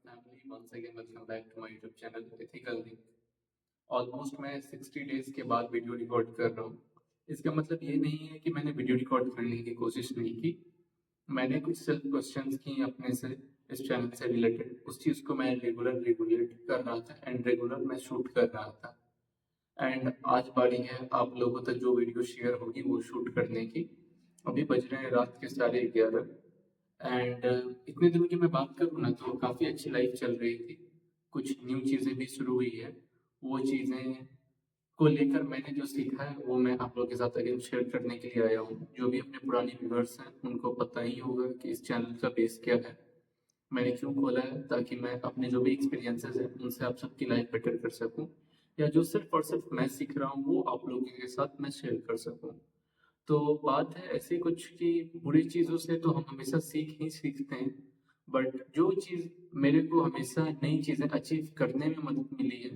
family. Once again, welcome back to my YouTube channel, Ethical Link. Almost मैं 60 days के बाद video record कर रहा हूँ। इसका मतलब ये नहीं है कि मैंने वीडियो रिकॉर्ड करने की कोशिश नहीं की। मैंने कुछ सेल्फ क्वेश्चंस की अपने से, इस चैनल से रिलेटेड। उस चीज़ को मैं रेगुलेट कर रहा था एंड रेगुलर मैं शूट कर रहा था। एंड आज बारी है आप लोगों तक जो वीडियो शेयर होगी वो शूट करने की। अभी बज रहे हैं रात के 11:30 एंड इतने दिनों की मैं बात करूँ ना तो काफ़ी अच्छी लाइफ चल रही थी। कुछ न्यू चीज़ें भी शुरू हुई है। वो चीज़ें को लेकर मैंने जो सीखा है वो मैं आप लोगों के साथ अगेन शेयर करने के लिए आया हूँ। जो भी अपने पुराने व्यूअर्स हैं उनको पता ही होगा कि इस चैनल का बेस क्या है, मैंने क्यों खोला है, ताकि मैं अपने जो भी एक्सपीरियंसेस हैं उनसे आप सबकी लाइफ बेटर कर सकूँ, या जो सिर्फ और सिर्फ मैं सीख रहा हूँ वो आप लोगों के साथ मैं शेयर कर सकूँ। तो बात है ऐसी कुछ कि बुरी चीज़ों से तो हम हमेशा सीख ही सीखते हैं, बट जो चीज़ मेरे को हमेशा नई चीज़ें अचीव करने में मदद मिली है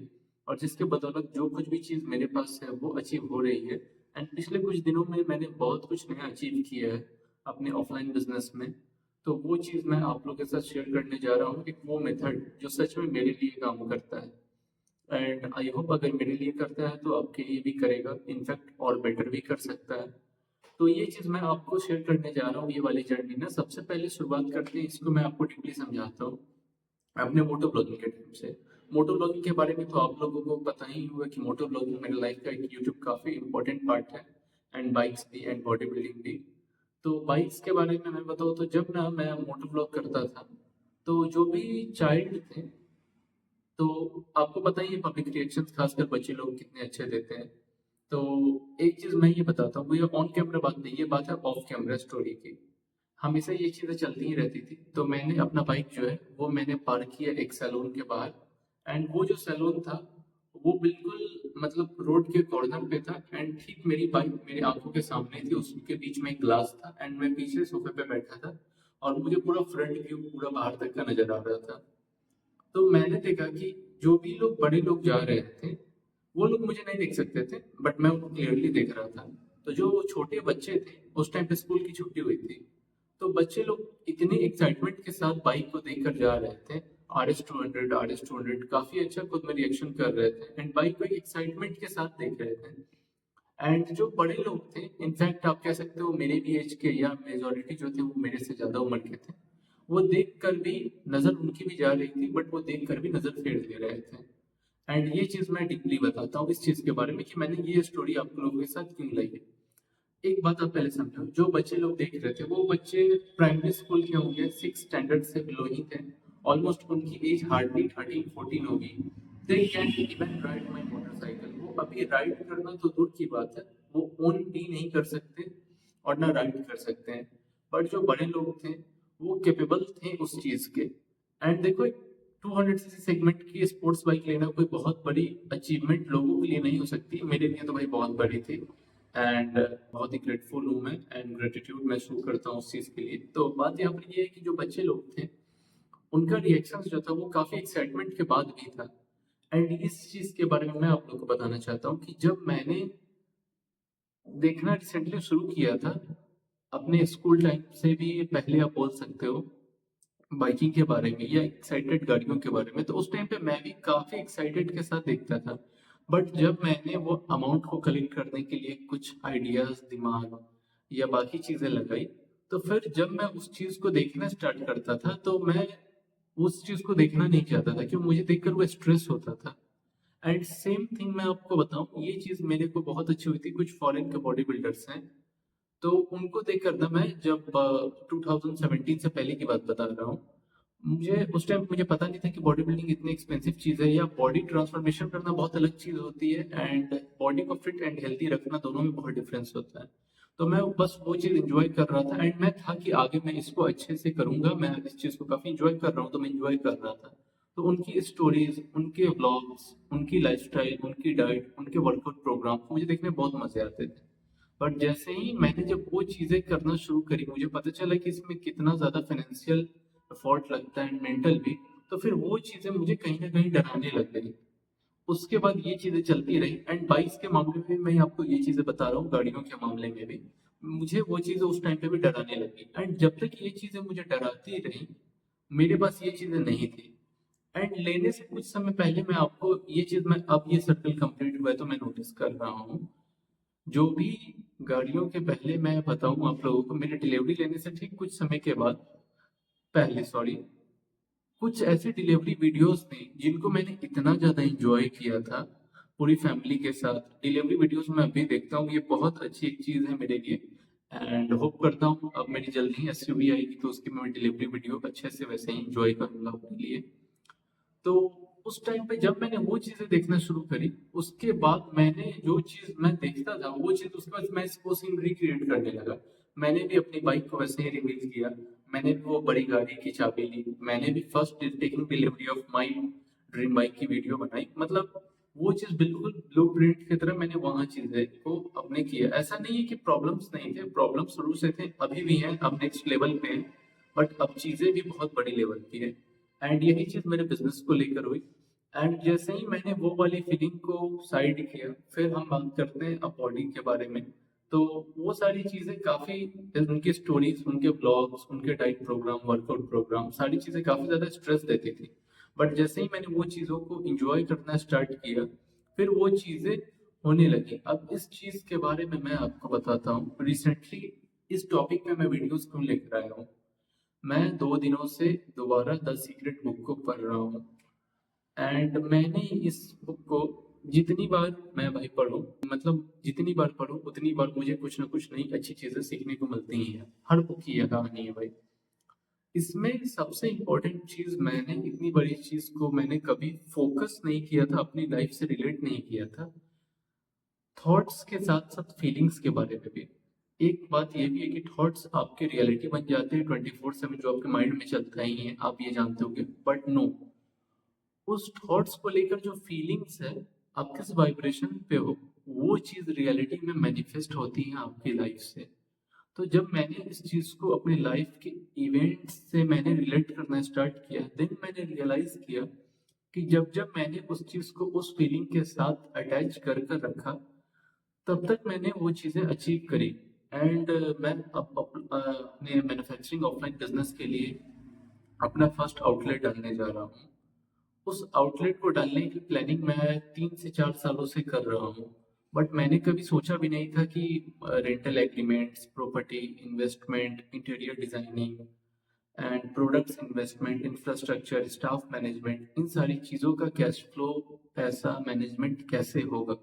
और जिसके बदौलत जो कुछ भी चीज़ मेरे पास है वो अचीव हो रही है। एंड पिछले कुछ दिनों में मैंने बहुत कुछ नया अचीव किया है अपने ऑफलाइन बिजनेस में। तो वो चीज़ मैं आप लोगों के साथ शेयर करने जा रहा हूँ, एक वो मेथड जो सच में मेरे लिए काम करता है। एंड आई होप अगर मेरे लिए करता है तो आपके लिए भी करेगा, इनफैक्ट और बेटर भी कर सकता है। तो ये चीज़ मैं आपको शेयर करने जा रहा हूँ, ये वाली जर्नी ना। सबसे पहले शुरुआत करते हैं, इसको मैं आपको डीपली समझाता हूँ अपने मोटो ब्लॉगिंग के टाइम से। मोटो ब्लॉगिंग के बारे में तो आप लोगों को पता ही होगा कि मोटो ब्लॉगिंग मेरे लाइफ का एक यूट्यूब काफ़ी इंपॉर्टेंट पार्ट है, एंड बाइक्स भी एंड बॉडी बिल्डिंग भी। तो बाइक्स के बारे में मैं बताऊँ तो जब ना मैं मोटो ब्लॉग करता था तो जो भी चाइल्ड थे, तो आपको पता ही है पब्लिक रिएक्शंस खासकर बच्चे लोग कितने अच्छे देते हैं। तो एक चीज़ मैं ये बताता हूँ, ये ऑन कैमरा बात नहीं, ये बात है ऑफ कैमरा स्टोरी की। हमेशा ये चीज़ें चलती ही रहती थी। तो मैंने अपना बाइक जो है वो मैंने पार्क किया एक सैलून के बाहर। एंड वो जो सैलून था वो बिल्कुल मतलब रोड के कॉर्नर पे था, एंड ठीक मेरी बाइक मेरी आंखों के सामने थी, उसके बीच में एक ग्लास था एंड मैं पीछे सोफे पे बैठा था और मुझे पूरा फ्रंट व्यू पूरा बाहर तक का नजर आ रहा था। तो मैंने देखा कि जो भी लोग बड़े लोग जा रहे थे वो लोग मुझे नहीं देख सकते थे, बट मैं उनको क्लियरली देख रहा था। तो जो वो छोटे बच्चे थे, उस टाइम पे स्कूल की छुट्टी हुई थी, तो बच्चे लोग इतने एक्साइटमेंट के साथ बाइक को देखकर जा रहे थे। RS 200 काफी अच्छा खुद में रिएक्शन कर रहे थे एंड बाइक को एक एक्साइटमेंट के साथ देख रहे थे। एंड जो बड़े लोग थे, इनफैक्ट आप कह सकते हो मेरे भी एज के, या मेजोरिटी जो थे वो मेरे से ज्यादा उम्र के थे, वो देख कर भी नजर उनकी भी जा रही थी, बट वो देख कर भी नजर फेर दे रहे थे। एंड ये चीज मैं डीपली बताता हूँ इस चीज के बारे में कि मैंने ये स्टोरी आप लोगों के साथ क्यों लाई है। एक बात आप पहले समझो, जो बच्चे लोग देख रहे थे वो बच्चे प्राइमरी स्कूल के होंगे, 6 स्टैंडर्ड से बिलो ही थे। ऑलमोस्ट उनकी एज हार्डली 13-14 होगी। They can even ride my motorcycle. वो अभी राइड करना तो दूर की बात है, वो ओन भी नहीं कर सकते और ना राइड कर सकते हैं। बट जो बड़े लोग थे वो केपेबल थे उस चीज के। एंड देखो, 200 सीसी सेगमेंट की स्पोर्ट्स बाइक लेना कोई बहुत बड़ी अचीवमेंट लोगों के लिए नहीं हो सकती, मेरे लिए तो भाई बहुत बड़ी थी। एंड बहुत ही ग्रेटफुल हूँ मैं, एंड ग्रेटिट्यूड महसूस करता हूँ उस चीज़ के लिए। तो बात यहाँ पर ये है कि जो बच्चे लोग थे उनका रिएक्शन जो था वो काफ़ी एक्साइटमेंट के बाद भी था। एंड इस चीज़ के बारे में मैं आप लोगों को बताना चाहता हूँ कि जब मैंने देखना रिसेंटली शुरू किया था, अपने स्कूल टाइम से भी पहले आप बोल सकते हो, बाइकिंग के बारे में या एक्साइटेड गाड़ियों के बारे में, तो उस टाइम पे मैं भी काफी एक्साइटेड के साथ देखता था। बट जब मैंने वो अमाउंट को कलेक्ट करने के लिए कुछ आइडियाज दिमाग या बाकी चीजें लगाई, तो फिर जब मैं उस चीज को देखना स्टार्ट करता था तो मैं उस चीज को देखना नहीं चाहता था, क्योंकि मुझे देखकर वो स्ट्रेस होता था। एंड सेम थिंग मैं आपको बताऊं, ये चीज मेरे को बहुत अच्छी हुई थी, कुछ फॉरेन के बॉडी बिल्डर्स हैं, तो उनको देखकर ना मैं जब 2017 से पहले की बात बता रहा हूँ, मुझे उस टाइम मुझे पता नहीं था कि बॉडी बिल्डिंग इतनी एक्सपेंसिव चीज़ है, या बॉडी ट्रांसफॉर्मेशन करना बहुत अलग चीज़ होती है एंड बॉडी को फिट एंड हेल्थी रखना, दोनों में बहुत डिफरेंस होता है। तो मैं बस वो चीज़ एंजॉय कर रहा था एंड मैं था कि आगे मैं इसको अच्छे से करूंगा, मैं इस चीज़ को काफ़ी एंजॉय कर रहा हूँ, तो मैं एंजॉय कर रहा था। तो उनकी स्टोरीज, उनके व्लॉग्स, उनकी लाइफस्टाइल, उनकी डाइट, उनके वर्कआउट प्रोग्राम मुझे देखने में बहुत मजे आते थे। बट जैसे ही मैंने जब वो चीजें करना शुरू करी, मुझे पता चला कि इसमें कितना ज्यादा फाइनेंशियल एफर्ट लगता है, मेंटल भी। तो फिर वो चीजें मुझे कहीं ना कहीं डराने लग गई। उसके बाद ये चीजें चलती रही एंड बाइक्स के मामले में मैं आपको ये चीजें बता रहा हूँ, गाड़ियों के मामले में भी मुझे वो चीजें उस टाइम पे भी डराने लगी। एंड जब तक ये चीजें मुझे डराती रही, मेरे पास ये चीजें नहीं थी। एंड लेने से कुछ समय पहले मैं आपको ये चीज, मैं अब ये सर्कल कंप्लीट हुआ है तो मैं नोटिस कर रहा हूँ, जो भी गाड़ियों के पहले मैं बताऊं आप लोगों को, मेरे डिलीवरी लेने से ठीक कुछ समय के बाद, पहले सॉरी, कुछ ऐसे डिलीवरी वीडियोस थे जिनको मैंने इतना ज़्यादा एंजॉय किया था पूरी फैमिली के साथ। डिलीवरी वीडियोस मैं अभी देखता हूँ, ये बहुत अच्छी एक चीज़ है मेरे लिए। एंड होप करता हूँ अब मेरी जल्दी ही एसयूवी आएगी तो उसकी मैं डिलीवरी वीडियो अच्छे से वैसे ही एंजॉय करूंगा अपने लिए। तो उस टाइम पे जब मैंने वो चीजें देखना शुरू करी, उसके बाद मैंने जो चीज मैं देखता था वो चीज उसके बाद मैं इसको सीन रिक्रिएट करने लगा। मैंने भी अपनी बाइक को वैसे ही रिलीज किया, मैंने भी वो बड़ी गाड़ी की चाबी ली, मैंने भी first taking delivery of my dream bike की वीडियो बनाई। मतलब वो चीज बिल्कुल ब्लू प्रिंट की तरह मैंने वहां चीजें को अपने किया। ऐसा नहीं है कि प्रॉब्लम्स नहीं थे, प्रॉब्लम्स शुरू से थे, अभी भी हैं, अब नेक्स्ट लेवल पे हैं, बट अब चीजें भी बहुत बड़ी लेवल की है। एंड यही चीज मेरे बिजनेस को लेकर हुई। एंड जैसे ही मैंने वो वाली फीलिंग को साइड किया, फिर हम बात करते हैं अब बॉडी के बारे में। तो वो सारी चीजें काफी, उनकी स्टोरीज, उनके ब्लॉग्स, उनके डाइट प्रोग्राम, वर्कआउट प्रोग्राम, सारी चीजें काफी ज्यादा स्ट्रेस देती थी। बट जैसे ही मैंने वो चीजों को इंजॉय करना स्टार्ट किया, फिर वो चीजें होने लगी। अब इस चीज के बारे में मैं आपको बताता हूँ, रिसेंटली इस टॉपिक पे मैं वीडियोस क्यों लेकर आया हूँ। मैं 2 दिनों से दोबारा द सीक्रेट बुक को पढ़ रहा हूँ। एंड मैंने इस बुक को जितनी बार मैं भाई पढूं, मतलब जितनी बार पढूं उतनी बार मुझे कुछ ना कुछ नई अच्छी चीजें सीखने को मिलती ही हैं। हर बुक की यह कहानी है भाई। इसमें सबसे इम्पोर्टेंट चीज, मैंने इतनी बड़ी चीज को मैंने कभी फोकस नहीं किया था, अपनी लाइफ से रिलेट नहीं किया था। थॉट्स के साथ साथ फीलिंग्स के बारे में भी। एक बात ये भी है कि थॉट्स आपके रियलिटी बन जाते हैं 24/7, जो आपके माइंड में चलता ही है, आप ये जानते होंगे। बट नो, उस थॉट्स को लेकर जो फीलिंग्स है, आप किस वाइब्रेशन पे हो, वो चीज रियलिटी में मैनिफेस्ट होती है आपकी लाइफ से। तो जब मैंने इस चीज को अपनी लाइफ के इवेंट्स से मैंने रिलेट करना स्टार्ट किया, देन मैंने रियलाइज किया कि जब जब मैंने उस चीज को उस फीलिंग के साथ अटैच कर कर रखा, तब तक मैंने वो चीजें अचीव करी। एंड मैं अब अपने मैन्युफैक्चरिंग ऑफलाइन बिजनेस के लिए अपना फर्स्ट आउटलेट डालने जा रहा हूँ। उस आउटलेट को डालने की प्लानिंग मैं 3 से 4 सालों से कर रहा हूँ। बट मैंने कभी सोचा भी नहीं था कि rental agreements, property, investment, interior designing and products investment, infrastructure, staff management, इन सारी चीज़ों का कैश फ्लो, पैसा मैनेजमेंट कैसे होगा।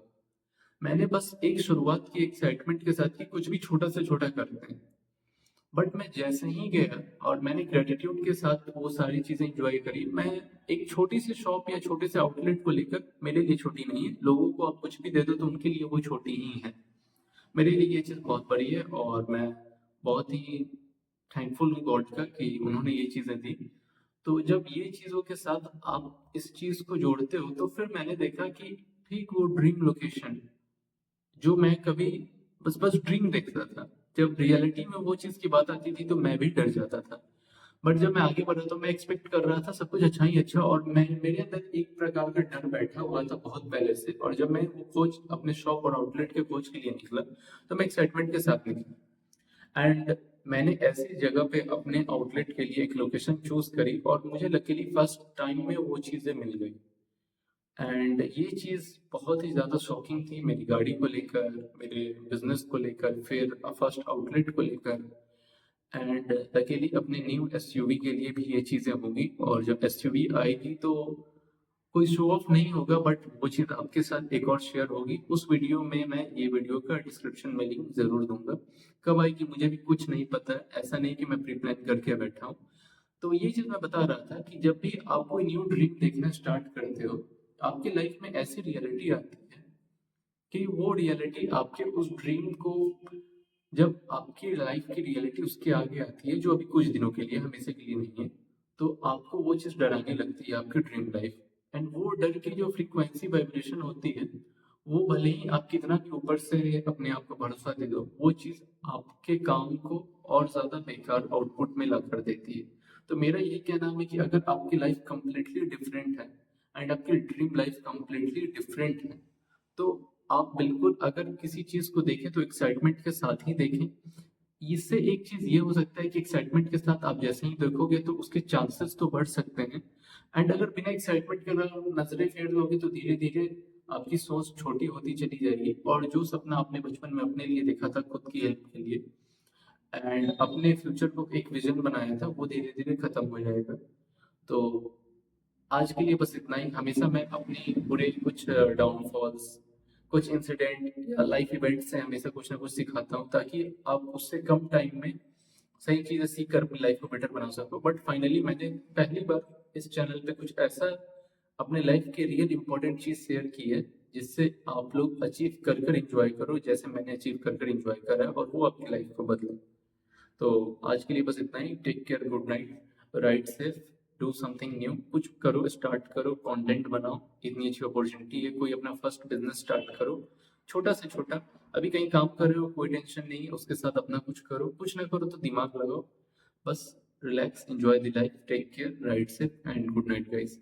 मैंने बस एक शुरुआत की एक्साइटमेंट के साथ कि कुछ भी छोटा से छोटा करते हैं। बट मैं जैसे ही गया और मैंने ग्रेटिट्यूड के साथ वो सारी चीजें एंजॉय करी, मैं एक छोटी सी शॉप या छोटे से आउटलेट को लेकर, मेरे लिए छोटी नहीं है, लोगों को आप कुछ भी दे दो तो उनके लिए वो छोटी ही है, मेरे लिए ये चीज़ बहुत बड़ी है। और मैं बहुत ही थैंकफुल हूँ गॉड का कि उन्होंने ये चीज़ें दी। तो जब ये चीज़ों के साथ आप इस चीज़ को जोड़ते हो, तो फिर मैंने देखा कि ठीक वो ड्रीम लोकेशन, जो मैं कभी बस बस ड्रीम देखता था, जब रियलिटी में वो चीज की बात आती थी तो मैं भी डर जाता था। बट जब मैं आगे बढ़ा तो मैं एक्सपेक्ट कर रहा था सब कुछ अच्छा ही अच्छा, और मैं, मेरे अंदर एक प्रकार का डर बैठा हुआ था बहुत पहले से। और जब मैं वो खोज अपने शॉप और आउटलेट के खोज के लिए निकला, तो मैं एक्साइटमेंट के साथ निकला। एंड मैंने ऐसी जगह पे अपने आउटलेट के लिए एक लोकेशन चूज करी, और मुझे लकीली फर्स्ट टाइम में वो चीजें मिल गई। एंड ये चीज़ बहुत ही ज़्यादा शॉकिंग थी, मेरी गाड़ी को लेकर, मेरे बिजनेस को लेकर, फिर फर्स्ट आउटलेट को लेकर। एंड लकीली अपने न्यू एसयूवी के लिए भी ये चीज़ें होंगी, और जब एसयूवी आएगी तो कोई शो ऑफ नहीं होगा, बट वो चीज़ आपके साथ एक और शेयर होगी उस वीडियो में। मैं ये वीडियो का डिस्क्रिप्शन में लिंक जरूर दूंगा। कब आएगी मुझे भी कुछ नहीं पता है, ऐसा नहीं कि मैं प्री प्लान करके बैठा हूँ। तो ये चीज मैं बता रहा था कि जब भी आप कोई न्यू ड्रीम देखना स्टार्ट करते हो, आपकी लाइफ में ऐसी रियलिटी आती है कि वो रियलिटी आपके उस ड्रीम को, जब आपकी लाइफ की रियलिटी उसके आगे आती है, जो अभी कुछ दिनों के लिए, हमेशा के लिए नहीं है, तो आपको वो चीज डराने लगती है, आपकी ड्रीम लाइफ। एंड वो डर की जो फ्रीक्वेंसी वाइब्रेशन होती है, वो भले ही आप कितना भी ऊपर से अपने आप को भरोसा दे दो, वो चीज आपके काम को और ज्यादा बेकार आउटपुट में ला कर देती है। तो मेरा ये कहना है कि अगर आपकी लाइफ कंप्लीटली डिफरेंट है एंड आपकी ड्रीम लाइफ कंप्लीटली डिफरेंट है, तो आप बिल्कुल अगर किसी चीज को देखें तो एक्साइटमेंट के साथ ही देखें। इससे एक चीज ये हो सकता है कि एक्साइटमेंट के साथ आप जैसे ही देखोगे तो उसके चांसेस तो बढ़ सकते हैं, एंड अगर बिना एक्साइटमेंट के अगर आप नजरें फेर दोगे तो धीरे धीरे आपकी सोच छोटी होती चली जाएगी, और जो सपना आपने बचपन में अपने लिए देखा था खुद की हेल्प के लिए एंड अपने फ्यूचर को एक विजन बनाया था, वो धीरे धीरे खत्म हो जाएगा। तो आज के लिए बस इतना ही। हमेशा मैं अपनी बुरे कुछ डाउनफॉल्स, कुछ इंसिडेंट या लाइफ इवेंट से हमेशा कुछ ना कुछ सिखाता हूँ, ताकि आप उससे कम टाइम में सही चीजें सीख कर अपनी लाइफ को बेटर बना सको। बट फाइनली मैंने पहली बार इस चैनल पे कुछ ऐसा अपने लाइफ के रियल इंपॉर्टेंट चीज शेयर की है, जिससे आप लोग अचीव कर कर इंजॉय करो, जैसे मैंने अचीव कर कर इंजॉय करा है, और वो आपकी लाइफ को बदले। तो आज के लिए बस इतना ही। Take care, good night, right safe, do something new, कुछ करो, स्टार्ट करो, कंटेंट बनाओ। इतनी अच्छी अपॉर्चुनिटी है, कोई अपना फर्स्ट बिजनेस स्टार्ट करो, छोटा से छोटा। अभी कहीं काम कर रहे हो, कोई टेंशन नहीं है, उसके साथ अपना कुछ करो, कुछ ना करो तो दिमाग लगाओ, बस relax, enjoy the life, take care, right safe and good night guys.